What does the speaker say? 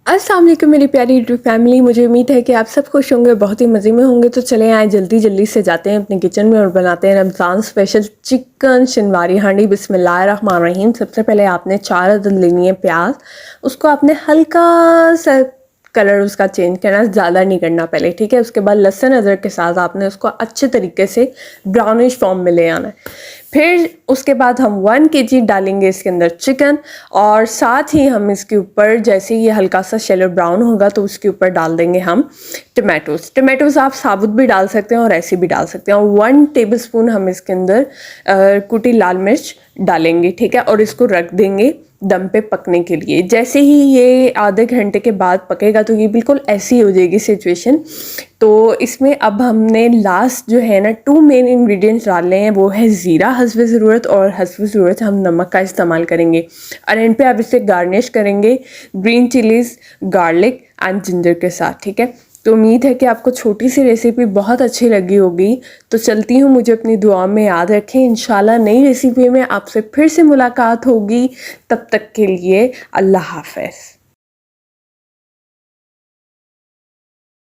अस्सलाम वालेकुम मेरी प्यारी यूट्यूब फैमिली। मुझे उम्मीद है कि आप सब खुश होंगे, बहुत ही मज़े में होंगे। तो चले आए जल्दी जल्दी से जाते हैं अपने किचन में और बनाते हैं रमज़ान स्पेशल चिकन शनवारी हांडी। बिस्मिल्लाहिर्रहमानिर्रहीम। सबसे पहले आपने 4 अदद लेनी है प्याज। उसको आपने हल्का सा कलर उसका चेंज करना, ज़्यादा नहीं करना पहले, ठीक है। उसके बाद लहसुन अदरक के साथ आपने उसको अच्छे तरीके से ब्राउनिश फॉर्म में ले आना है। फिर उसके बाद हम 1 kg डालेंगे इसके अंदर चिकन, और साथ ही हम इसके ऊपर जैसे ये हल्का सा शेलो ब्राउन होगा तो उसके ऊपर डाल देंगे हम टमाटोज़ आप साबुत भी डाल सकते हैं और ऐसे भी डाल सकते हैं। और 1 टेबलस्पून हम इसके अंदर कुटी लाल मिर्च डालेंगे, ठीक है। और इसको रख देंगे दम पे पकने के लिए। जैसे ही ये आधे घंटे के बाद पकेगा तो ये बिल्कुल ऐसी हो जाएगी सिचुएशन। तो इसमें अब हमने लास्ट जो है ना 2 मेन इंग्रेडिएंट्स डालने हैं, वो है ज़ीरा हस्ब ज़रूरत, और हस्ब ज़रूरत हम नमक का इस्तेमाल करेंगे। और एंड पे आप इसे गार्निश करेंगे green chillies, garlic and ginger के साथ, ठीक है। तो उम्मीद है कि आपको छोटी सी रेसिपी बहुत अच्छी लगी होगी। तो चलती हूँ, मुझे अपनी दुआ में याद रखें। इंशाल्लाह नई रेसिपी में आपसे फिर से मुलाकात होगी। तब तक के लिए अल्लाह हाफ़िज़।